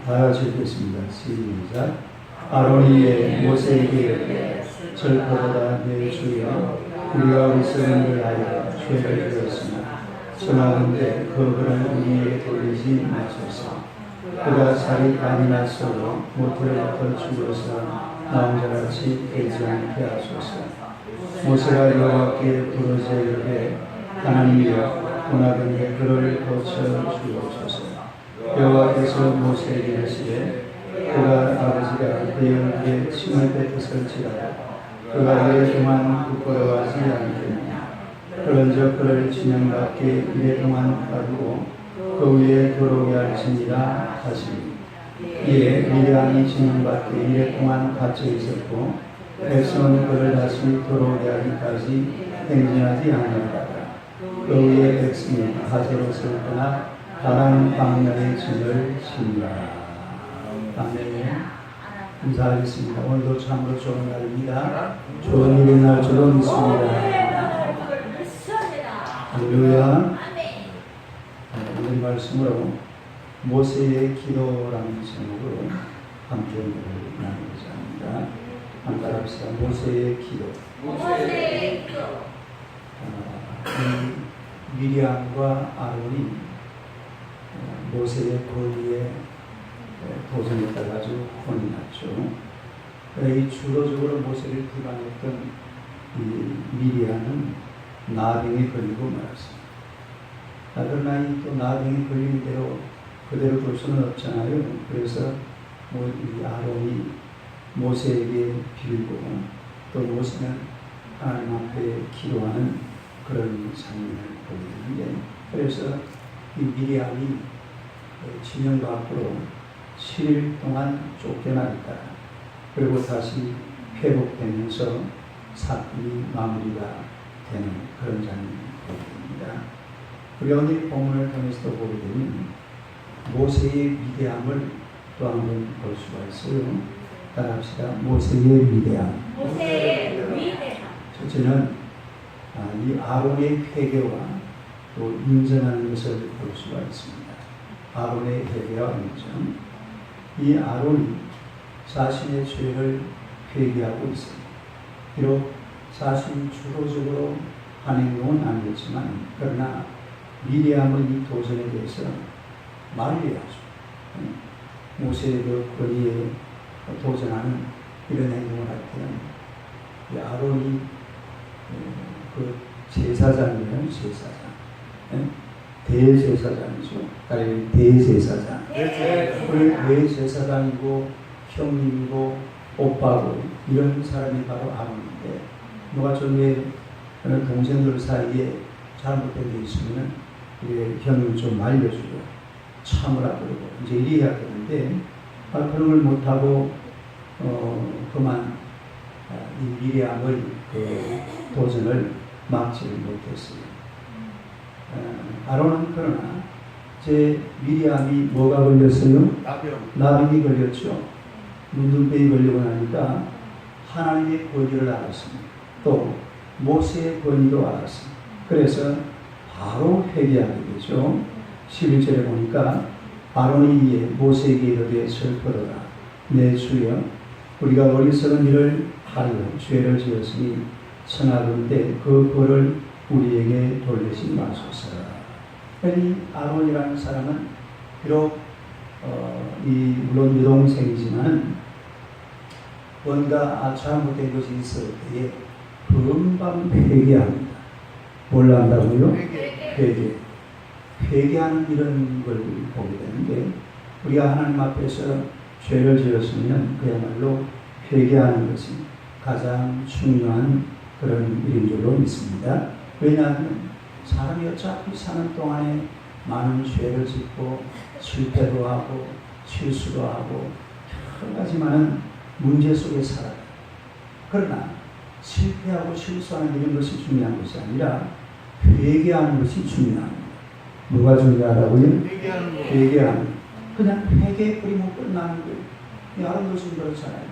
다 같이 읽겠습니다. 시작. 아론이 모세에게 절거보다 내 주여 우리가 어리석은 일 하여 죄를 지었으나 청하건대 그 벌을 우리에게 돌리지 마소서. 그가 살이 많이 났어도 모태로부터 죽어서 나온 자같이 되지 않게 하소서. 모세가 여호와께 부르짖어 이르되 하나님이여 원하건대 그를 고쳐 주옵소서. 여호와께서 모세에게 이르시되 그가 아버지가 그의 얼굴에 침을 뱉었을지라도 그가 이래 동안 부끄러워하지 않겠느냐. 그런즉 그를 진영받게 이래 동안 가두고 그 위에 들어오게 할지니라 하시니 이에 미리암이 진영받게 이래 동안 갇혀 있었고 백성은 그를 다시 들어오게 하기까지 행진하지 않는다. 그 위에 백성이 하저롯을 떠나 다른 방면의 짐을 지니라. 아멘. 감사하겠습니다. 오늘도 참으로 좋은 날입니다. 좋은 일이 날 줄로 믿습니다. 할렐루야. 오늘 말씀으로 모세의 기도라는 제목으로 함께 나누고자 합니다. 함께 합시다. 모세의 기도. 모세의 기도. 미리암과 아론이 모세의 권위에 도전했다가 아주 혼이 났죠. 이 주도적으로 모세를 비방했던 이 미리암은 나병에 걸리고 말았습니다. 그러나 또 나병에 걸리는 대로 그대로 둘 수는 없잖아요. 그래서 이 아론이 모세에게 빌고 또 모세는 하나님 앞에 기도하는 그런 장면을 보게 되는데, 그래서 이 미리암이 진영 밖으로 7일 동안 쫓겨나 있다. 그리고 다시 회복되면서 사건이 마무리가 되는 그런 장면을 보게 됩니다. 우리 오늘 본문을 통해서도 보게 되면 모세의 위대함을 또 한 번 볼 수가 있어요. 따라합시다. 모세의 위대함. 모세의 위대함. 첫째는 이 아론의 회개와 또 인정하는 것을 볼 수가 있습니다. 아론의 회개와 인정. 이 아론이 자신의 죄를 회개하고 있습니다. 비록 자신이 주도적으로 한 행동은 아니었지만, 그러나 미리암의 이 도전에 대해서 말을 해야죠. 모세의 그 권위에 도전하는 이런 행동을 할 때는 이 아론이 그 제사장이에요. 제사장. 대제사장이죠. 대제사장. 대제사장이고 형님이고 오빠고 이런 사람이 바로 아론인데, 누가 전에 동생들 사이에 잘못된 게 있으면 형님 좀 말려주고 참으라 그러고 이제 이래야 되는데, 그런 걸 못하고 그만 이 미리암의 그 도전을 막지를 못했어요. 아론은 그러나 제 미리암이 뭐가 걸렸어요? 나병이 걸렸죠. 문둥병이 걸리고 나니까 하나님의 권위를 알았습니다. 또 모세의 권위도 알았습니다. 그래서 바로 회개하게 되죠. 11절에 보니까 아론이 이에 모세에게 이르되 슬퍼라 내 주여 우리가 어리석은 일을 하여 죄를 지었으니 청하건대 그 벌을 우리에게 돌리지 마소서. 이 아론이라는 사람은 비록 물론 여동생이지만 뭔가 잘못된 것이 있을 때에 금방 회개합니다. 뭘 한다고요? 회개하는 이런 걸 보게 되는데, 우리가 하나님 앞에서 죄를 지었으면 그야말로 회개하는 것이 가장 중요한 그런 일인 줄로 믿습니다. 왜냐하면 사람이 어차피 사는 동안에 많은 죄를 짓고 실패도 하고 실수도 하고 여러 가지 많은 문제 속에 살아요. 그러나 실패하고 실수하는 이런 것이 중요한 것이 아니라 회개하는 것이 중요합니다. 뭐가 중요하다고요? 회개하는. 그냥 회개 뿌리면 끝나는 거예요. 다른 것은 그렇잖아요.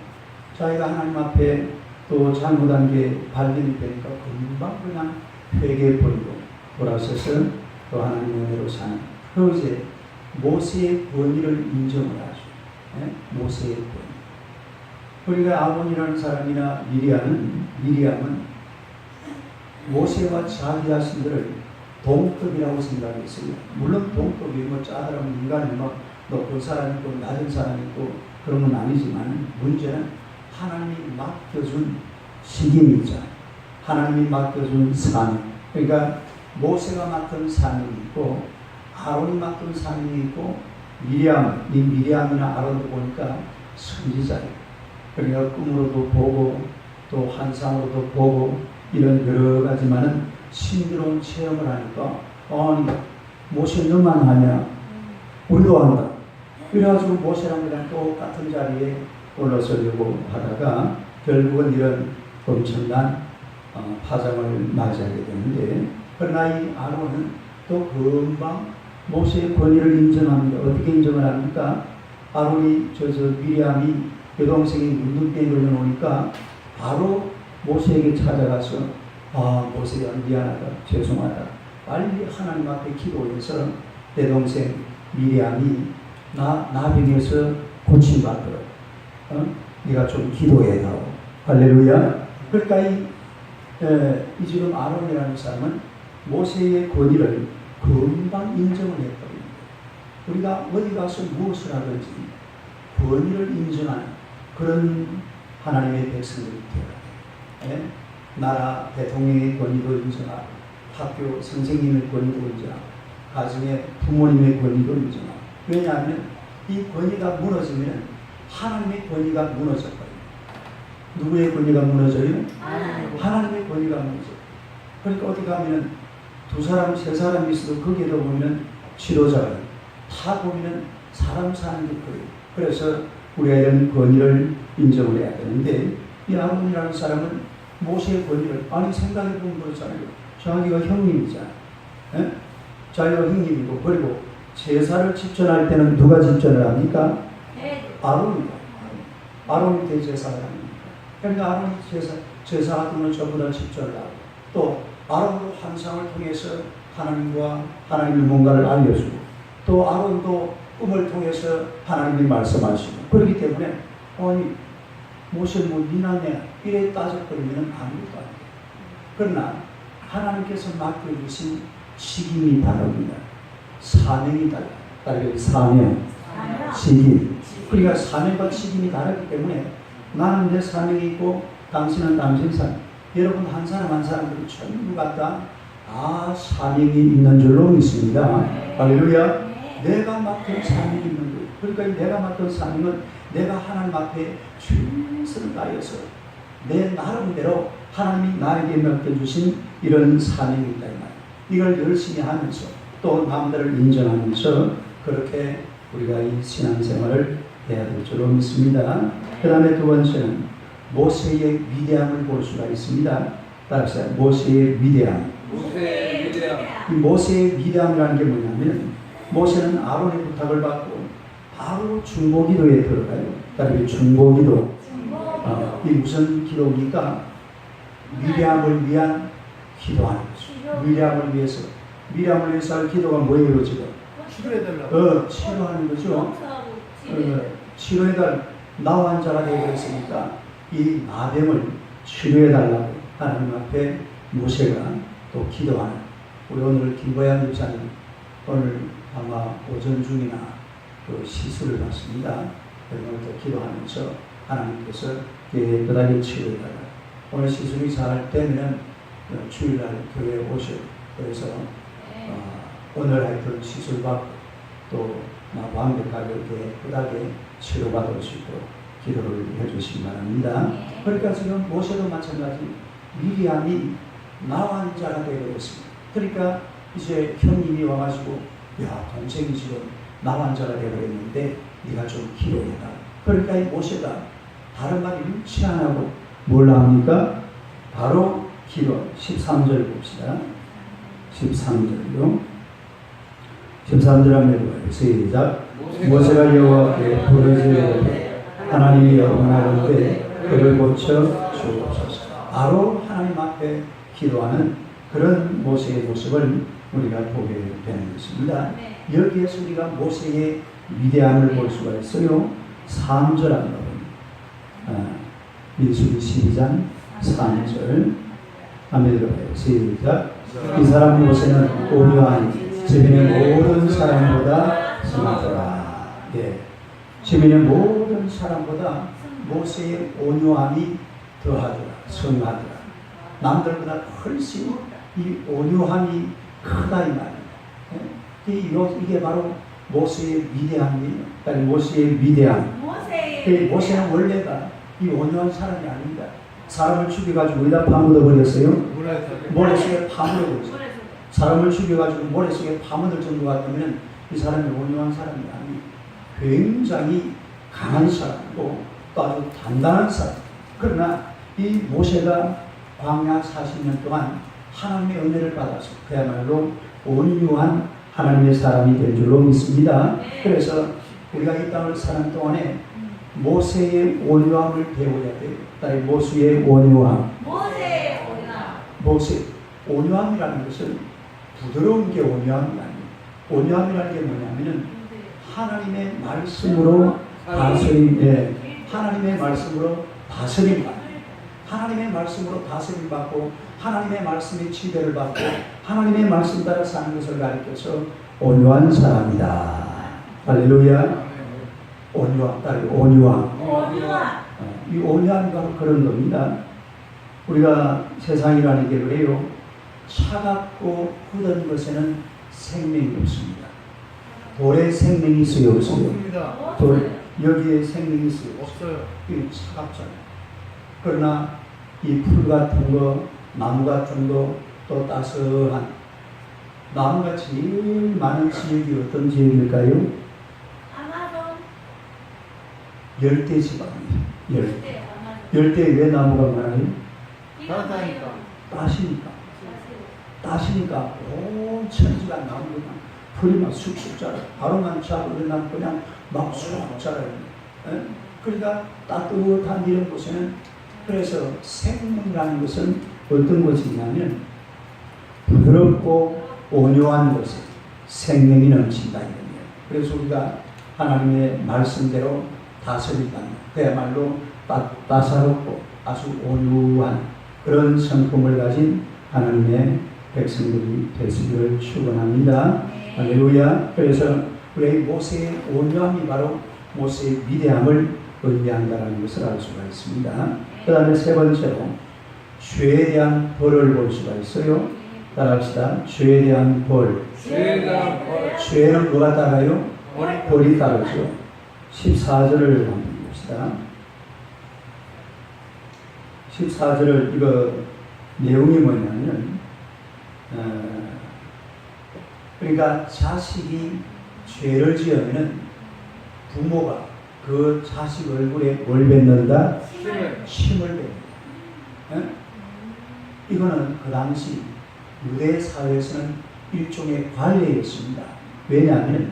자기가 하나님 앞에 또 잘못한 게 발견이 되니까 금방 그냥 회개 뿌리고 돌아서서 또 하나님 은혜로 사는. 그리고 이제 모세의 권위를 인정을 하죠. 모세의 권위. 그러니까 아론이라는 사람이나 미리암은 모세와 자기 자신들을 동급이라고 생각했어요. 물론 동급이 뭐 짜다라면 인간이 뭐 높은 사람이 있고 낮은 사람이 있고 그런 건 아니지만 문제는 하나님이 맡겨준 책임이자 하나님이 맡겨준 사명. 그러니까 모세가 맡은 사명이 있고 아론이 맡은 사명이 있고 미리암이나 아론도 보니까 선지자예요. 그러니까 꿈으로도 보고 또 환상으로도 보고 이런 여러 가지만은 신비로운 체험을 하니까 아니 모세 너만 하냐? 우리도 한다. 그래가지고 모세랑 그냥 똑같은 자리에 올라서려고 하다가 결국은 이런 엄청난 파장을 맞이하게 되는데 그러나 이 아론은 또 금방 모세의 권위를 인정합니다. 어떻게 인정을 합니까? 아론이 미리암이 여동생이 문둥병에 걸려놓으니까 바로 모세에게 찾아가서 모세야 미안하다 죄송하다 빨리 하나님 앞에 기도해서 내 동생 미리암이 나병에서 고침받도록 네가 좀 기도해다오. 할렐루야. 그러니까 이 지금 아론이라는 사람은 모세의 권위를 금방 인정을 해버립니다. 우리가 어디 가서 무엇을 하든지 권위를 인정하는 그런 하나님의 백성들이 되어야 돼요. 나라 대통령의 권위도 인정하고 학교 선생님의 권위도 인정하고 가정의 부모님의 권위도 인정하고. 왜냐하면 이 권위가 무너지면 하나님의 권위가 무너져버려요. 누구의 권위가 무너져요? 하나님의 권위가 무너져요. 그러니까 어디 가면 두 사람, 세 사람이 있어도 거기에도 보면 지도자가 다 보면 사람 사는 게 그래요. 그래서 우리가 이런 권위를 인정을 해야 되는데 이 아론이라는 사람은 모세의 권위를 생각해보면 그렇잖아요. 자기가 형님이잖아요. 자기가 형님이고 그리고 제사를 집전할 때는 누가 집전을 합니까? 아론입니다. 아론이 대제사를 합니다. 그러니까 아론이 제사 같은 걸 전부 다 집전을 하고 또 아론도 환상을 통해서 하나님과 하나님의 뭔가를 알려주고 또 아론도 꿈을 통해서 하나님이 말씀하시고 그렇기 때문에 모세 니나네 이래 따져버리면 아무것도 아니에요. 그러나 하나님께서 맡겨주신 책임이 다릅니다. 사명이 다르게 사명, 책임. 그러니까 사명과 책임이 다르기 때문에 나는 내 사명이 있고 당신은 당신 사명. 여러분 한 사람 한 사람들이 전부 갖다 사명이 있는 줄로 믿습니다. 할렐루야. 내가 맡은 사명이 있는 거예요. 그러니까 내가 맡은 사명은 내가 하나님 앞에 최선을 다해서 내 나름대로 하나님이 나에게 맡겨주신 이런 사명이 있다. 이걸 열심히 하면서 또 남들을 인정하면서 그렇게 우리가 이 신앙생활을 해야 될 줄로 믿습니다. 그 다음에 두 번째는 모세의 위대함을 볼 수가 있습니다. 따라서 모세의 위대함. 이 모세의 위대함이라는 게 뭐냐면 모세는 아론의 부탁을 받고 바로 중보기도에 들어가요. 따라서 중보기도. 이 무슨 기도입니까? 위대함을 위한 기도하는 거죠. 위대함을 위해서 할 기도가 뭐예요 지금? 치료해달라고. 치료하는 거죠. 치료해달 나 환자가 되어있으니까 이 나병을 치료해달라고 하나님 앞에 모세가 또 기도하는. 우리 오늘 김보양 집사님 오늘 아마 오전 중이나 또 시술을 받습니다. 오늘 또 기도하면서 하나님께서 깨끗하게 치료해달라. 오늘 시술이 잘 되면 주일날 교회에 오셔요. 그래서 오늘 하여튼 시술 받고 또 완벽하게 깨끗하게 치료받을 수 있도록 기도를 해주시기 바랍니다. 그러니까 지금 모세도 마찬가지 미리암이 나환자가 되어버렸습니다. 그러니까 이제 형님이 와가지고 동생이 지금 나환자가 되어버렸는데 네가 좀 기도해라. 그러니까 이 모세가 다른 말이 일치 안 하고 뭘 합니까? 바로 기도. 13절 봅시다. 13절요. 13절 한번 시작. 모세가 여호와께 부르짖으되 하나님이 영원하건대 그를 고쳐 주옵소서. 바로 하나님 앞에 기도하는 그런 모세의 모습을 우리가 보게 되는 것입니다. 여기에서 우리가 모세의 위대함을 볼 수가 있어요. 3절합니다. 민수기 12장 3절. 한번 읽어봐요. 시작. 이 사람 모세는 온유하니 주변의 모든 사람보다 승하더라. 예. 주변의 모든 사람보다 모세의 온유함이 더하더라. 승하더라. 남들보다 훨씬 이 온유함이 크다 이 말이에요. 이게 바로 모세의 위대함이에요. 그러니까 모세의 위대함. 모세는 원래가 이 온유한 사람이 아닙니다. 사람을 죽여가지고 어디다 파묻어 버렸어요? 모래속에 파묻어 버렸어요. 사람을 죽여가지고 모래속에 파묻을 정도 같으면 이 사람이 온유한 사람이 아니에요. 굉장히 강한 사람이고 또 아주 단단한 사람. 그러나 이 모세가 광야 40년 동안 하나님의 은혜를 받아서 그야말로 온유한 하나님의 사람이 된 줄로 믿습니다. 그래서 우리가 이 땅을 사는 동안에 모세의 온유함을 배워야 돼요. 따라 모세의 온유함. 모세 온유함이라는 것은 부드러운 게 온유함이 아니에요. 온유함이라는 게 뭐냐면은 하나님의 말씀으로 하나님의 말씀으로 다스림 받고, 하나님의 말씀으로 다스림 받고, 하나님의 말씀의 지배를 받고, 하나님의 말씀 따라 사는 것을 가리켜서 온유한 사람이다. 할렐루야. 온유함. 이 온유함이 바로 그런 겁니다. 우리가 세상이라는 게 그래요. 차갑고 굳은 것에는 생명이 없습니다. 돌에 생명이 있어요, 없어요? 돌, 여기에 생명이 있어요, 없어요? 이게 차갑잖아요. 그러나 이 풀 같은 거, 나무 같은 거, 또 따스한 나무가 제일 많은 지역이 어떤 지역일까요? 열대 지방이에요. 열대 왜 나무가 많아요? 따시니까 온 천지가 나무가 풀이 막 쑥쑥 자라요. 바로만 자고 일어나면 그냥 막 쑥 자라요. 그러니까 따뜻한 이런 곳에는, 그래서 생명이라는 것은 어떤 것이냐면 부드럽고 온유한 곳에 생명이 넘친다 이거예요. 그래서 우리가 하나님의 말씀대로 다스린다. 그야말로 따사롭고 아주 온유한 그런 성품을 가진 하나님의 백성들이 되시기를 축원합니다. 할렐루야. 그래서 우리 모세의 온유함이 바로 모세의 위대함을 의미한다는 것을 알 수가 있습니다. 그 다음에 세 번째로 죄에 대한 벌을 볼 수가 있어요. 따라합시다. 죄에 대한 벌. 죄는 뭐가 따라요? 벌이 따르죠. 14절을 한번 봅시다. 14절을 이거 내용이 뭐냐면 그러니까 자식이 죄를 지으면 부모가 그 자식 얼굴에 뭘 뱉는다? 침을 뱉는다. 이거는 그 당시 유대 사회에서는 일종의 관례였습니다. 왜냐하면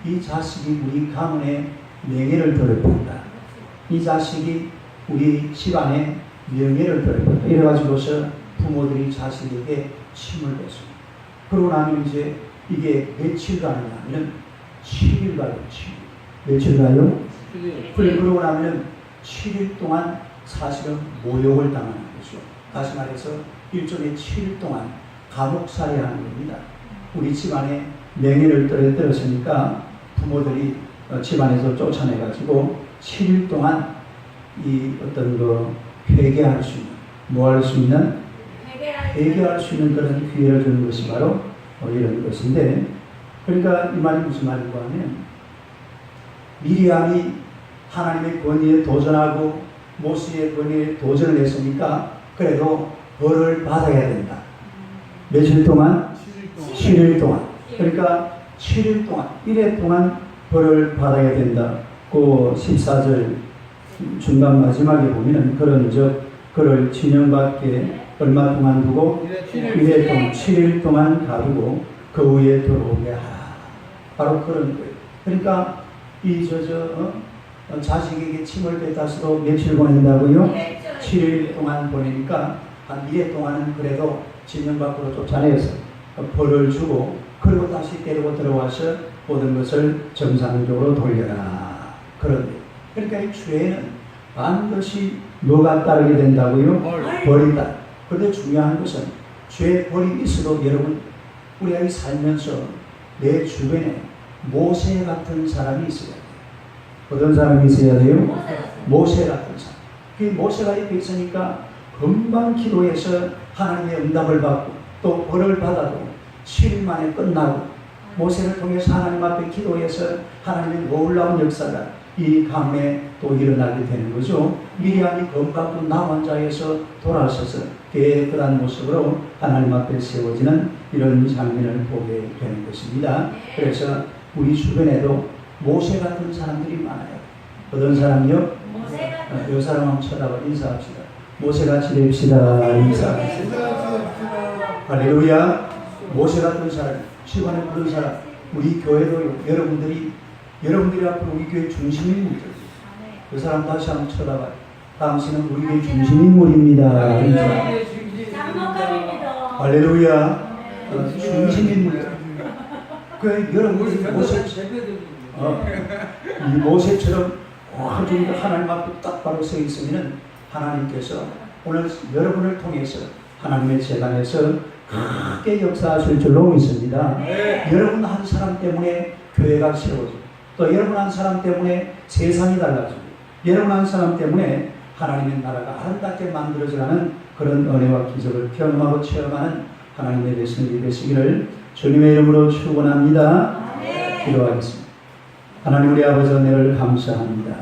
이 자식이 우리 가문의 명예를 더럽힌다. 이 자식이 우리 집안의 명예를 더럽힌다. 이래가지고서 부모들이 자식에게 침을 뱉습니다. 그러고 나면 이제 이게 며칠간이냐면 7일 가요. 7일. 며칠 가요? 그러고 나면 7일 동안 사실은 모욕을 당하는 거죠. 다시 말해서 일종의 7일 동안 감옥살이하는 겁니다. 우리 집안의 명예를 떨어뜨렸으니까 부모들이 집안에서 쫓아내가지고 7일 동안 이 어떤 거 회개할 수 있는, 뭐 할 수 있는? 회개할 수 있는 그런 기회를 주는 것이 바로 이런 것인데, 그러니까 이 말이 무슨 말인가 하면 미리암이 하나님의 권위에 도전하고 모세의 권위에 도전을 했으니까 그래도 벌을 받아야 된다. 며칠 동안? 7일 동안. 그러니까 7일 동안, 1회 동안 벌을 받아야 된다. 그 14절 중간 마지막에 보면 그런즉 그를 진영밖에 얼마 동안 두고 1회 동안 7일 동안 가두고 그 후에 들어오게 하라. 바로 그런 거예요. 그러니까 이 자식에게 침을 뱉어서도 며칠 보낸다고요? 7일 동안 보내니까 한 2회 동안은 그래도 진영 밖으로 쫓아내서 벌을 주고 그리고 다시 데리고 들어와서 모든 것을 정상적으로 돌려라. 그런 그러니까 이 죄는 반드시 뭐가 따르게 된다고요? 벌이 따라. 그런데 중요한 것은 죄의 벌이 있어도 여러분 우리가 살면서 내 주변에 모세 같은 사람이 있어야 돼요. 어떤 사람이 있어야 돼요? 모세 같은 사람. 그 모세가 옆에 있으니까 금방 기도해서 하나님의 응답을 받고 또 벌을 받아도 7일 만에 끝나고 모세를 통해서 하나님 앞에 기도해서 하나님의 놀라운 역사가 이 강에 또 일어나게 되는 거죠. 미리암이 검받고 나 혼자에서 돌아서서 깨끗한 모습으로 하나님 앞에 세워지는 이런 장면을 보게 되는 것입니다. 그래서 우리 주변에도 모세 같은 사람들이 많아요. 어떤 사람이요? 이 사람 한번 쳐다봐 인사합시다. 모세같이 됩시다. 인사합시다. 할렐루야. 모세 같은 사람, 시간에 그런 사람, 우리 교회도 여러분들이 앞으로 우리 교회 중심 인물들. 그 사람 다시 한번 쳐다봐요. 당신은 우리 교회 중심 인물입니다. 장목감입니다. 할렐루야. 중심 인물들. 그 여러분들이 이 모세처럼 아주 하나님 앞에 딱 바로 서 있으면 하나님께서 오늘 여러분을 통해서 하나님의 재단에서 크게 역사하실 줄로 믿습니다. 여러분 한 사람 때문에 교회가 세워지고 또 여러분 한 사람 때문에 세상이 달라지고 여러분 한 사람 때문에 하나님의 나라가 아름답게 만들어져가는 그런 은혜와 기적을 경험하고 체험하는 하나님의 백성들이 되시기를 주님의 이름으로 축원합니다. 기도하겠습니다. 하나님 우리 아버지 은혜를 감사합니다.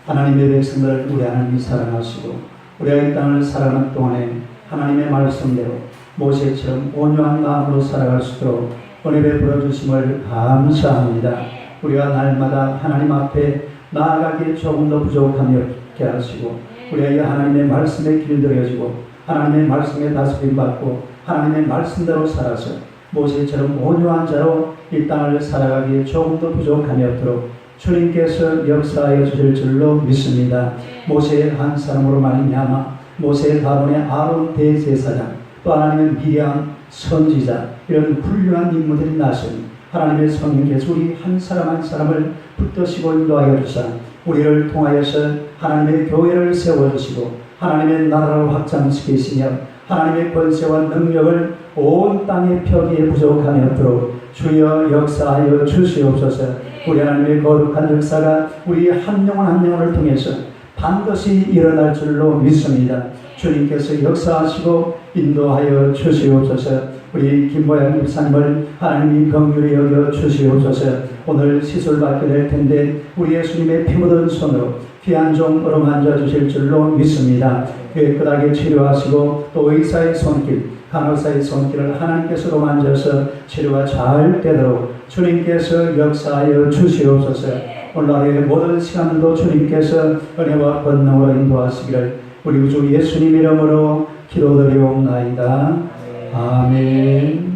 하나님의 백성들을 우리 하나님이 사랑하시고 우리가 이 땅을 살아가는 동안에 하나님의 말씀대로 모세처럼 온유한 마음으로 살아갈 수 있도록 은혜 베풀어 주심을 감사합니다. 우리가 날마다 하나님 앞에 나아가기에 조금 더 부족함이 없게 하시고 우리가 하나님의 말씀에 길들여지고 하나님의 말씀에 다스림 받고 하나님의 말씀대로 살아서 모세처럼 온유한 자로 이 땅을 살아가기에 조금 더 부족함이 없도록 주님께서 역사하여 주실 줄로 믿습니다. 모세의 한 사람으로 말미암아 모세의 가문의 아론 대제사장 또 하나님의 미리암 선지자 이런 훌륭한 인물들이 나서니 하나님의 성령께서 우리 한 사람 한 사람을 붙드시고 인도하여 주사 우리를 통하여서 하나님의 교회를 세워주시고 하나님의 나라를 확장시키시며 하나님의 권세와 능력을 온 땅에 펴기에 부족함이 없도록 주여 역사하여 주시옵소서. 우리 하나님의 거룩한 역사가 우리 한 영혼 한 영혼을 통해서 반드시 일어날 줄로 믿습니다. 주님께서 역사하시고 인도하여 주시옵소서. 우리 김모양 목사님을 하나님이 긍휼히 여겨 주시옵소서. 오늘 시술 받게 될 텐데 우리 예수님의 피 묻은 손으로 귀한 종 어루만져 주실 줄로 믿습니다. 깨끗하게 치료하시고 또 의사의 손길 간호사의 손길을 하나님께서 만져서 치료가 잘 되도록 주님께서 역사하여 주시옵소서. 오늘날의 모든 시간도 주님께서 은혜와 권능으로 인도하시기를 우리 우주 예수님 이름으로 기도드리옵나이다. 아멘.